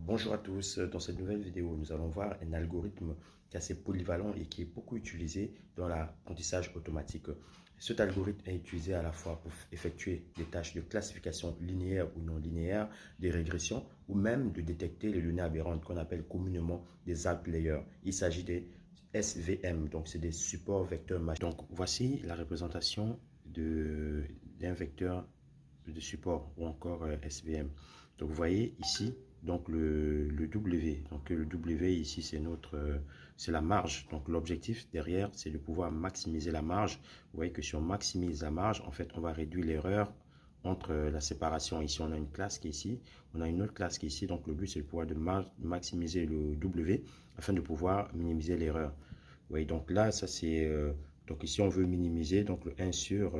Bonjour à tous, dans cette nouvelle vidéo, nous allons voir un algorithme qui est assez polyvalent et qui est beaucoup utilisé dans l'apprentissage automatique. Cet algorithme est utilisé à la fois pour effectuer des tâches de classification linéaire ou non linéaire, des régressions ou même de détecter les données aberrantes qu'on appelle communément des outliers. Il s'agit des SVM, donc c'est des supports vecteurs machine. Donc voici la représentation d'un vecteur de support ou encore SVM. Donc vous voyez ici donc le W. Donc le W ici c'est la marge. Donc l'objectif derrière c'est de pouvoir maximiser la marge. Vous voyez que si on maximise la marge, en fait on va réduire l'erreur entre la séparation. Ici on a une classe qui est ici, on a une autre classe qui est ici. Donc le but c'est de pouvoir maximiser le W afin de pouvoir minimiser l'erreur. Vous voyez, donc là ça c'est donc ici on veut minimiser donc le 1 sur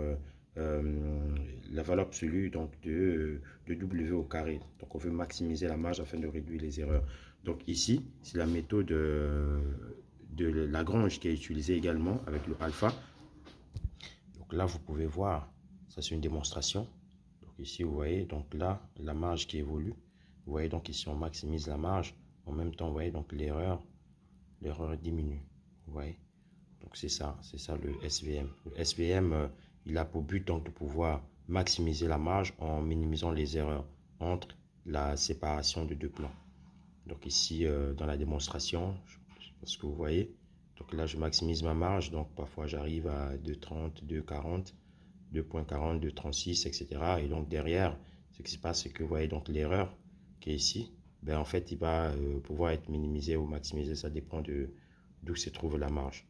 la valeur absolue donc de W au carré. Donc on veut maximiser la marge afin de réduire les erreurs. Donc ici, c'est la méthode de Lagrange qui est utilisée également avec le alpha. Donc là, vous pouvez voir, ça c'est une démonstration. Donc ici, vous voyez, donc là, la marge qui évolue. Vous voyez, donc ici, on maximise la marge. En même temps, vous voyez, donc l'erreur diminue. Vous voyez. Donc c'est ça le SVM. Le SVM, il a pour but donc de pouvoir maximiser la marge en minimisant les erreurs entre la séparation de deux plans. Donc ici, dans la démonstration, je pense que vous voyez, donc là je maximise ma marge, donc parfois j'arrive à 2,30, 2,40, 2,40, 2,36, etc. Et donc derrière, ce qui se passe, c'est que vous voyez donc l'erreur qui est ici, ben en fait il va pouvoir être minimisé ou maximisé, ça dépend d'où se trouve la marge.